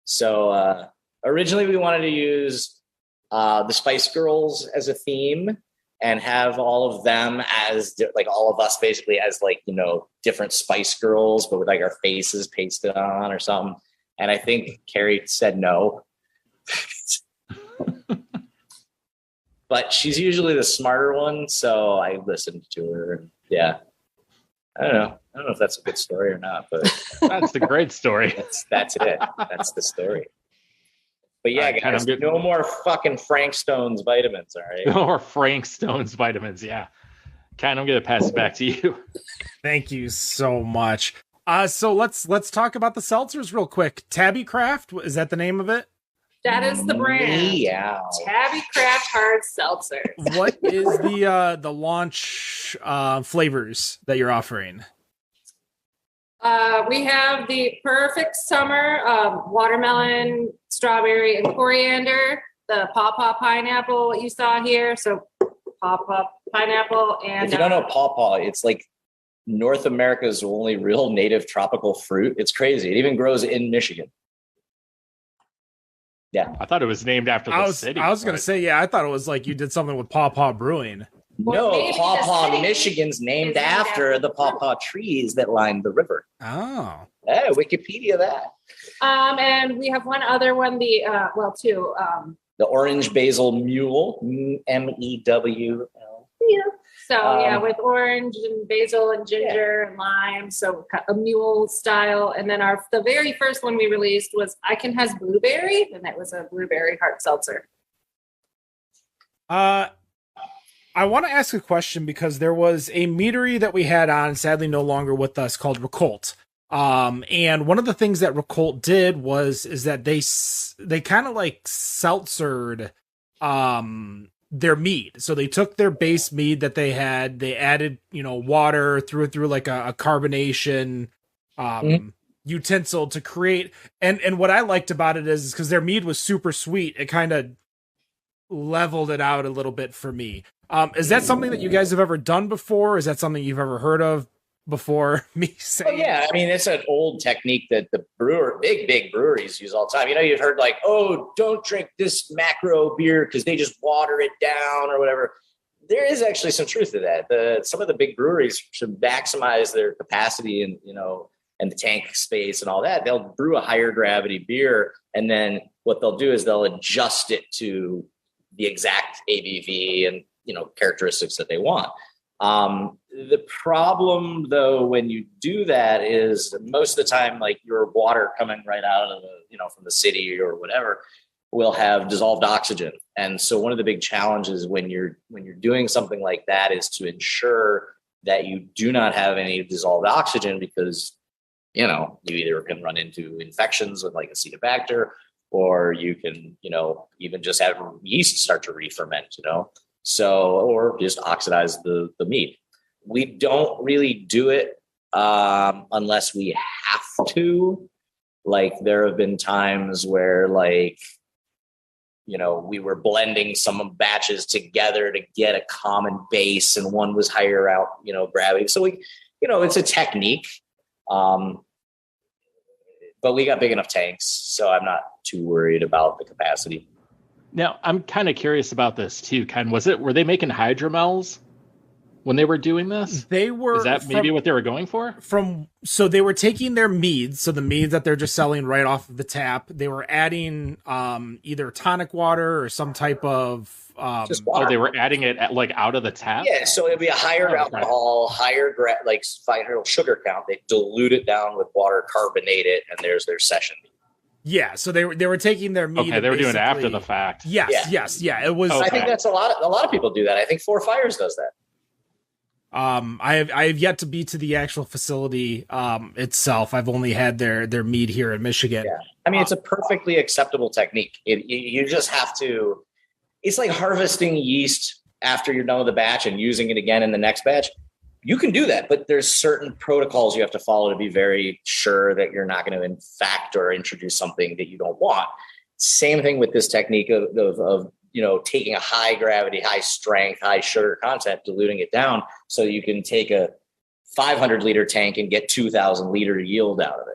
So originally we wanted to use the Spice Girls as a theme and have all of them as like all of us basically as like, different Spice Girls, but with like our faces pasted on or something. And I think Kerri said no. But she's usually the smarter one. So I listened to her. Yeah. I don't know if that's a good story or not, but that's the great story. That's it. That's the story. But yeah, guys, no more fucking Frank Stone's vitamins, all right? No more Frank Stone's vitamins, yeah. Ken, I'm going to pass it back to you. Thank you so much. So let's talk about the seltzers real quick. Tabby Craft, is that the name of it? That is the brand. Yeah. Tabby Craft Hard Seltzer. What is the launch flavors that you're offering? We have the perfect summer watermelon, strawberry, and coriander. The pawpaw pineapple what you saw here. So pawpaw pineapple and. If you don't know pawpaw, it's like North America's only real native tropical fruit. It's crazy. It even grows in Michigan. Yeah, I thought it was named after the city. I was going to say, yeah, I thought it was like you did something with Pawpaw Brewing. No, Pawpaw, Michigan's named after the pawpaw trees that line the river. Oh. Yeah, Wikipedia that. And we have one other one, two. The Orange Basil Mule, MEWL. Yeah. So with orange and basil and ginger and lime, so a mule style. And then the very first one we released was Icon Has Blueberry, and that was a blueberry hard seltzer. I I want to ask a question because there was a meadery that we had on, sadly no longer with us, called Recolt. And one of the things that Recolt did is that they kind of like seltzered their mead. So they took their base mead that they had, they added, water, threw it through like a carbonation utensil to create. And what I liked about it is because their mead was super sweet, it kind of leveled it out a little bit for me. Is that something that you guys have ever done before? Is that something you've ever heard of before me saying? Oh, yeah. I mean, it's an old technique that the big breweries use all the time. You've heard like, oh, don't drink this macro beer because they just water it down or whatever. There is actually some truth to that. Some of the big breweries should maximize their capacity and, and the tank space and all that. They'll brew a higher gravity beer. And then what they'll do is they'll adjust it to the exact ABV and, characteristics that they want. The problem though, when you do that is most of the time, like your water coming right out of from the city or whatever will have dissolved oxygen. And so one of the big challenges when you're doing something like that is to ensure that you do not have any dissolved oxygen because, you either can run into infections with like Acetobacter, or you can, even just have yeast start to re-ferment, So, or just oxidize the meat. We don't really do it unless we have to. Like there have been times where we were blending some batches together to get a common base and one was higher out, gravity. So it's a technique. But we got big enough tanks, so I'm not too worried about the capacity. Now, I'm kind of curious about this too. Were they making hydromels when they were doing this? They were. Is that maybe what they were going for? So they were taking their meads, so the meads that they're just selling right off of the tap. They were adding either tonic water or some type of. Just water. Oh, they were adding it out of the tap. Yeah, so it'd be a higher alcohol, higher sugar count. They dilute it down with water, carbonate it, and there's their session. Yeah, so they were taking their mead. Okay, they were doing it after the fact. Yes. It was. Okay. I think that's a lot of people do that. I think Four Fires does that. I have yet to be to the actual facility itself. I've only had their mead here in Michigan. Yeah, I mean it's a perfectly acceptable technique. You just have to. It's like harvesting yeast after you're done with the batch and using it again in the next batch. You can do that, but there's certain protocols you have to follow to be very sure that you're not going to infect or introduce something that you don't want. Same thing with this technique of taking a high gravity, high strength, high sugar content, diluting it down so you can take a 500 liter tank and get 2,000 liter yield out of it.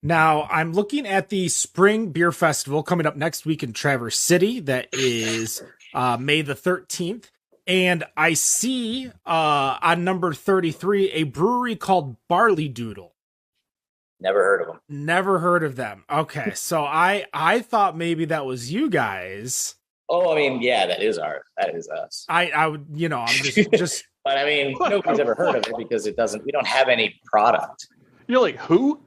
Now, I'm looking at the Spring Beer Festival coming up next week in Traverse City. That is May the 13th. And I see on number 33 a brewery called Barley Doodle. Never heard of them. Okay, so I thought maybe that was you guys. Oh, I mean, yeah, that is us. I would, I'm just. But I mean, nobody's ever heard of it because we don't have any product. You're like, who?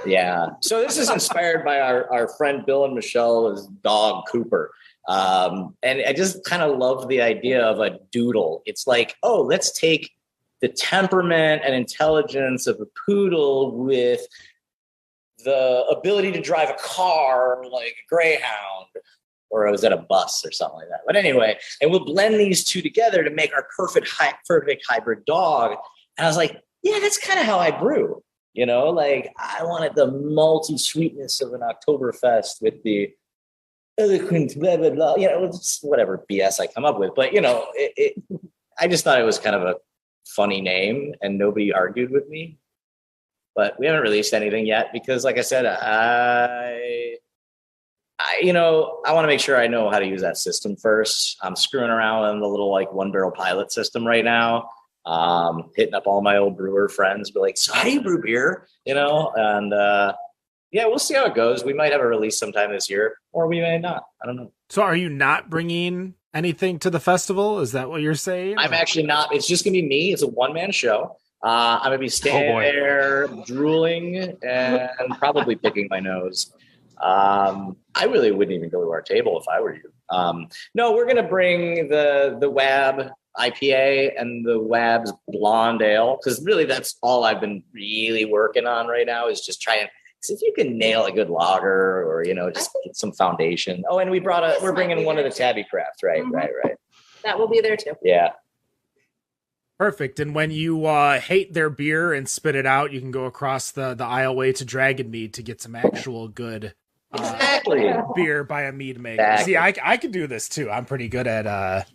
Yeah. So this is inspired by our friend Bill and Michelle's dog, Cooper. And I just kind of love the idea of a doodle. It's like, oh, let's take the temperament and intelligence of a poodle with the ability to drive a car like a Greyhound, or was that a bus or something like that? But anyway, and we'll blend these two together to make our perfect hybrid dog. And I was like, yeah, that's kind of how I brew. I wanted the malty sweetness of an Oktoberfest with the eloquent blah, blah, blah, just whatever BS I come up with. But, I just thought it was kind of a funny name and nobody argued with me. But we haven't released anything yet because, like I said, I want to make sure I know how to use that system first. I'm screwing around in the little 1 barrel pilot system right now. Hitting up all my old brewer friends, but like, so how do you brew beer? And we'll see how it goes. We might have a release sometime this year, or we may not. I don't know. So are you not bringing anything to the festival? Is that what you're saying? I'm actually not. It's just going to be me. It's a one-man show. I'm going to be standing there drooling and probably picking my nose. I really wouldn't even go to our table if I were you. No, we're going to bring the WAB IPA and the WAB's Blonde Ale, because really that's all I've been really working on right now is just trying. Because if you can nail a good lager, or just get some foundation. Oh, and we're bringing one of the Tabby Craft, right, right. That will be there too. Yeah. Perfect. And when you hate their beer and spit it out, you can go across the aisleway to Dragon Mead to get some actual good Exactly. beer by a mead maker. Exactly. See, I could do this too. I'm pretty good at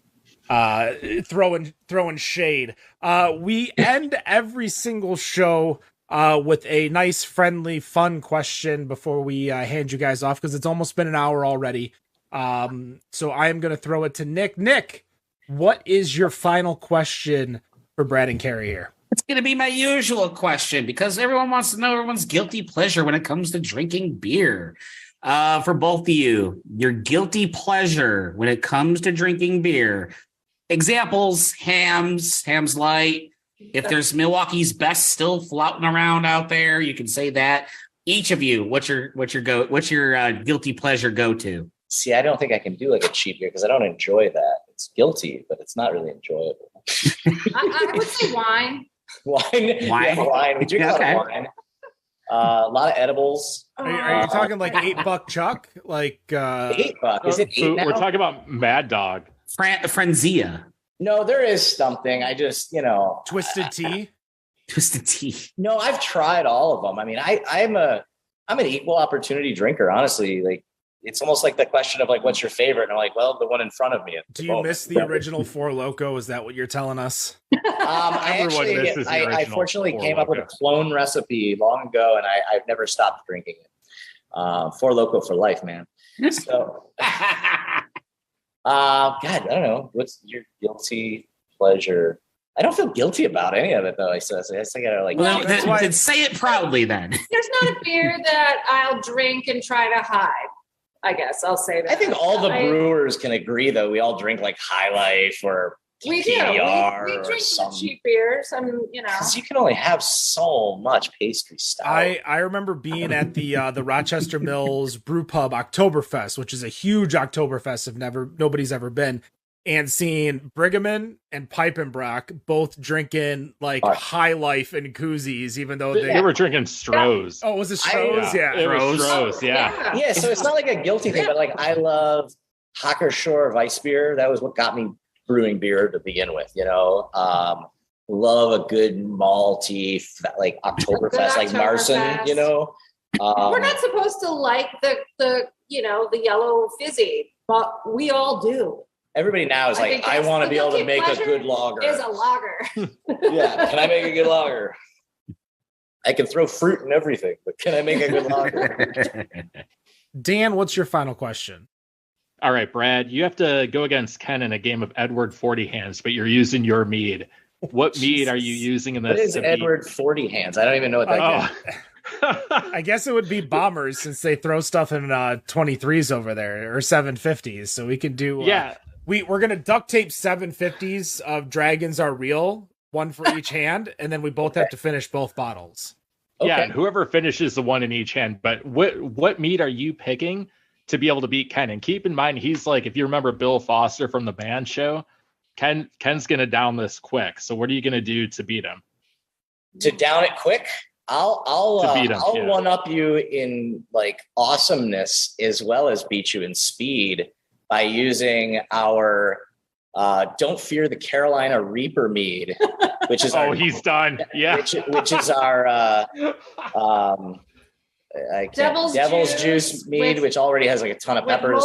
throwing shade. We end every single show with a nice, friendly, fun question before we hand you guys off, because it's almost been an hour already. So I am going to throw it to Nick. Nick, what is your final question for Brad and Kerri here? It's going to be my usual question, because everyone wants to know everyone's guilty pleasure when it comes to drinking beer. For both of you, your guilty pleasure when it comes to drinking beer. Examples: Hams Light. If there's Milwaukee's Best still floating around out there, you can say that. Each of you, what's your guilty pleasure go to? See, I don't think I can do like a cheap beer because I don't enjoy that. It's guilty, but it's not really enjoyable. I would say wine. Wine. Yeah, wine. We drink a lot of wine. A lot of edibles. Are you talking like $8 Chuck? Like $8? Is it $8 now? We're talking about Mad Dog. Frenzia. No, there is something. I just, Twisted Tea. Twisted Tea. No, I've tried all of them. I mean, I'm an equal opportunity drinker, honestly. Like, it's almost like the question of like, what's your favorite? And I'm like, well, the one in front of me. Do you miss the original Four Loko? Is that what you're telling us? I fortunately came up with a clone recipe long ago, and I've never stopped drinking it. Four Loko for life, man. So, God, I don't know. What's your guilty pleasure? I don't feel guilty about any of it, though. I gotta like. Well, then say it proudly. Then there's not a beer that I'll drink and try to hide. I guess I'll say that. I think all the brewers can agree, though. We all drink like High Life or we PBR do. We drink some cheap beers. Because you can only have so much pastry style. I remember being at the Rochester Mills Brew Pub Oktoberfest, which is a huge Oktoberfest if nobody's ever been, and seeing Brigham and Pipenbrock both drinking like High Life and koozies, even though they were drinking Stroh's. Oh, was it Stroh's? Yeah. It was Stroh's, yeah. Yeah, so it's not like a guilty thing, but like I love Hockershore Weissbier. That was what got me brewing beer to begin with, love a good malty, like Oktoberfest, like Marson, We're not supposed to like the yellow fizzy, but we all do. Everybody now is like, I want to be able to make a good lager. Is a lager. Yeah, can I make a good lager? I can throw fruit and everything, but can I make a good lager? Dan, what's your final question? All right, Brad, you have to go against Ken in a game of Edward 40 Hands, but you're using your mead. What mead are you using in this? What is Edward 40 Hands? I don't even know what that is. I guess it would be Bombers, since they throw stuff in 23s over there, or 750s. So we could do... We're going to duct tape 750s of Dragons Are Real, one for each hand, and then we both have to finish both bottles. Okay. Yeah, and whoever finishes the one in each hand. But what mead are you picking to be able to beat Ken? And keep in mind, he's like, if you remember Bill Foster from the band show, Ken's going to down this quick. So what are you going to do to beat him? To down it quick? I'll one up you in like awesomeness as well as beat you in speed by using our Don't Fear the Carolina Reaper mead, which is he's done. Yeah. Which is our Devil's Juice mead, which already has like a ton of peppers.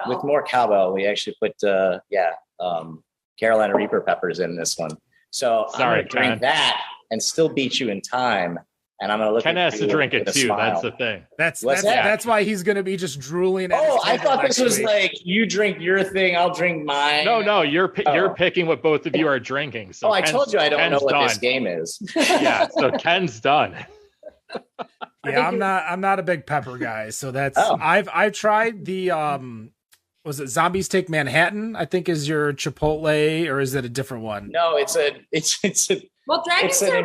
With more cowbell. We actually put Carolina Reaper peppers in this one. So I'm gonna drink that and still beat you in time. And I'm gonna look. Ken has to drink it too. That's the thing. That's why he's gonna be just drooling. I thought this was like you drink your thing, I'll drink mine. No, you're picking what both of you are drinking. So I told you I don't know what this game is. Yeah, so Ken's done. Yeah, I'm not a big pepper guy, so that's I've tried the was it Zombies Take Manhattan? I think is your Chipotle, or is it a different one? No, it's a well, Dragons Are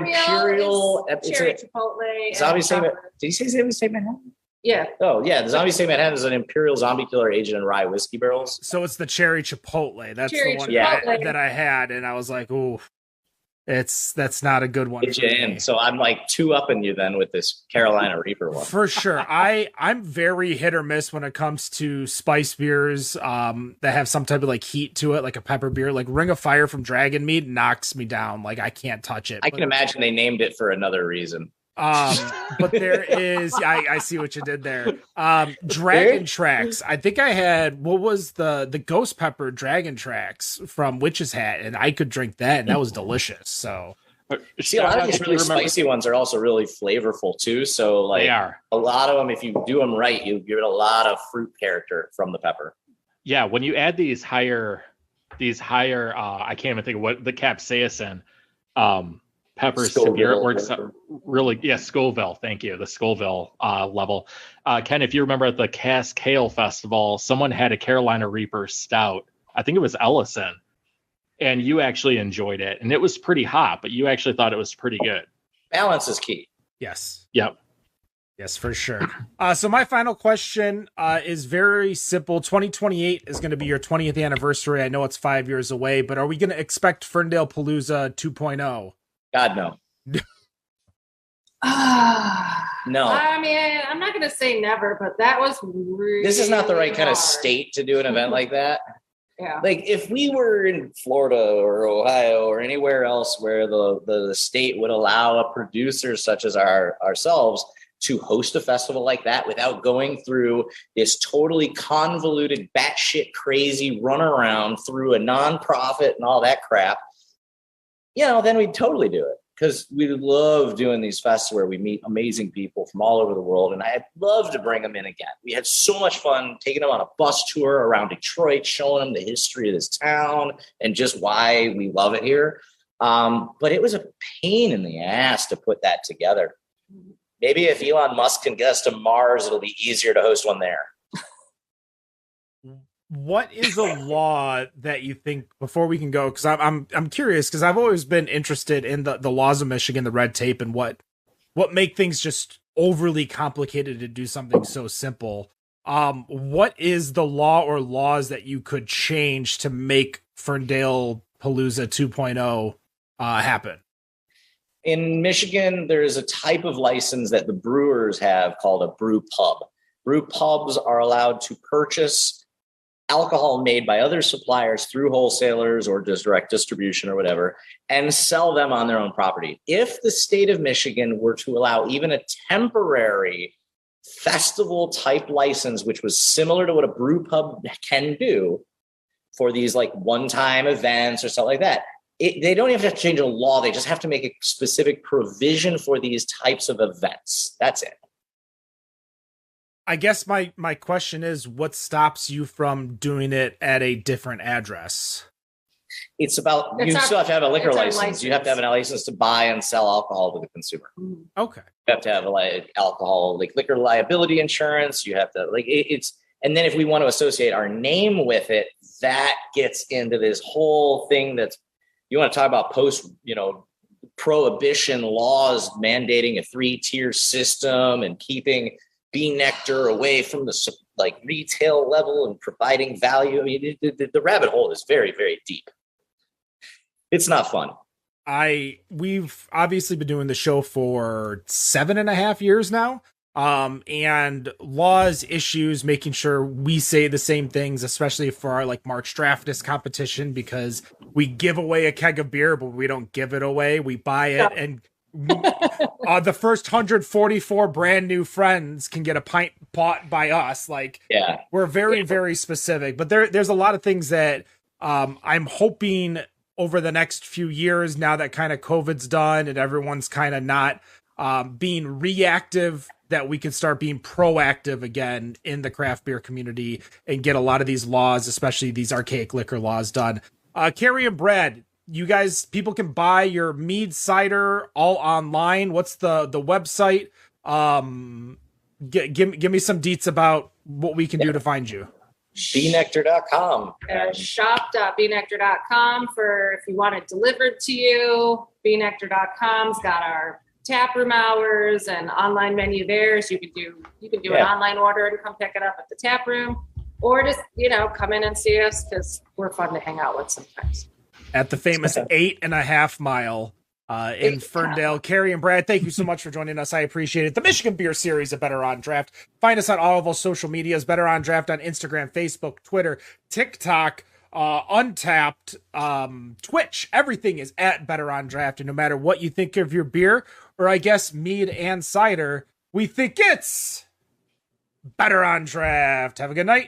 Real. It's cherry Chipotle. Zombies Take. Did you say Zombies Take Manhattan? Yeah. Oh, yeah. The zombie steak Manhattan is an imperial zombie killer aged in rye whiskey barrels. So it's the cherry chipotle. That's Cherry the one chipotle. that I had, and I was like, ooh, that's not a good one. Get you in. So I'm like 2-upping you then with this Carolina Reaper one. For sure. I'm very hit or miss when it comes to spice beers that have some type of like heat to it, like a pepper beer. Like Ring of Fire from Dragon Mead knocks me down. Like I can't touch it. I can imagine they named it for another reason. But there is, I see what you did there. Dragon Tracks. I think I had, what was the ghost pepper Dragon Tracks from Witch's Hat, and I could drink that, and that was delicious. So see, a lot of these really spicy ones are also really flavorful too. So like They are. a lot of them, if you do them right, you give it a lot of fruit character from the pepper. Yeah, when you add these higher, I can't even think of what the capsaicin peppers to beer, it works out really. Yeah, Scoville. Thank you. The Scoville level. Ken, if you remember at the Cask Ale Festival, someone had a Carolina Reaper stout. I think it was Ellison, and you actually enjoyed it, and it was pretty hot, but you actually thought it was pretty good. Balance is key. yes. Yep. Yes, for sure. So my final question is very simple. 2028 is going to be your 20th anniversary. I know it's 5 years away, but are we going to expect Ferndale Palooza 2.0? God, no. No. I mean, I'm not going to say never, but that was really This is not the right kind of hard. state to do an event like that. Yeah. Like if we were in Florida or Ohio or anywhere else where the state would allow a producer such as ourselves to host a festival like that without going through this totally convoluted, batshit crazy runaround through a nonprofit and all that crap, then we'd totally do it. Because we love doing these fests where we meet amazing people from all over the world. And I'd love to bring them in again. We had so much fun taking them on a bus tour around Detroit, showing them the history of this town and just why we love it here. But it was a pain in the ass to put that together. Maybe if Elon Musk can get us to Mars, it'll be easier to host one there. What is a law that you think, before we can go, because I'm curious, because I've always been interested in the laws of Michigan, the red tape, and what make things just overly complicated to do something so simple. What is the law or laws that you could change to make Ferndale Palooza 2.0 happen? In Michigan, there is a type of license that the brewers have called a brew pub. Brew pubs are allowed to purchase alcohol made by other suppliers through wholesalers or just direct distribution or whatever, and sell them on their own property. If the state of Michigan were to allow even a temporary festival type license, which was similar to what a brew pub can do for these like one-time events or stuff like that, they don't even have to change a law. They just have to make a specific provision for these types of events. That's it. I guess my question is, what stops you from doing it at a different address? It's about, you still have to have a liquor license. You have to have a license to buy and sell alcohol to the consumer. Okay. You have to have alcohol, like liquor liability insurance. You have to and then if we want to associate our name with it, that gets into this whole thing that's, you want to talk about prohibition laws mandating a 3-tier system and keeping Nektar away from the retail level and providing value. I mean, the rabbit hole is very, very deep. It's not fun. We've obviously been doing the show for 7.5 years now. And laws, issues, making sure we say the same things, especially for our March Draftist competition, because we give away a keg of beer, but we don't give it away. We buy it and the first 144 brand new friends can get a pint bought by us. We're very, very specific, but there's a lot of things that I'm hoping over the next few years, now that kind of COVID's done and everyone's kind of not being reactive, that we can start being proactive again in the craft beer community and get a lot of these laws, especially these archaic liquor laws, done. Kerri and Brad, you guys, people can buy your mead cider all online. What's the website? Give me some deets about what we can do to find you. Bnektar.com. Shop.bnektar.com for if you want it delivered to you. Bnektar.com's got our tap room hours and online menu there. So you can do an online order and come pick it up at the tap room, or just, come in and see us because we're fun to hang out with sometimes. At the famous 8.5 mile in Ferndale. Kerri and Brad, thank you so much for joining us. I appreciate it. The Michigan Beer Series of Better on Draft. Find us on all of our social medias, Better on Draft on Instagram, Facebook, Twitter, TikTok, Untapped, Twitch. Everything is at Better on Draft. And no matter what you think of your beer, or I guess mead and cider, we think it's Better on Draft. Have a good night.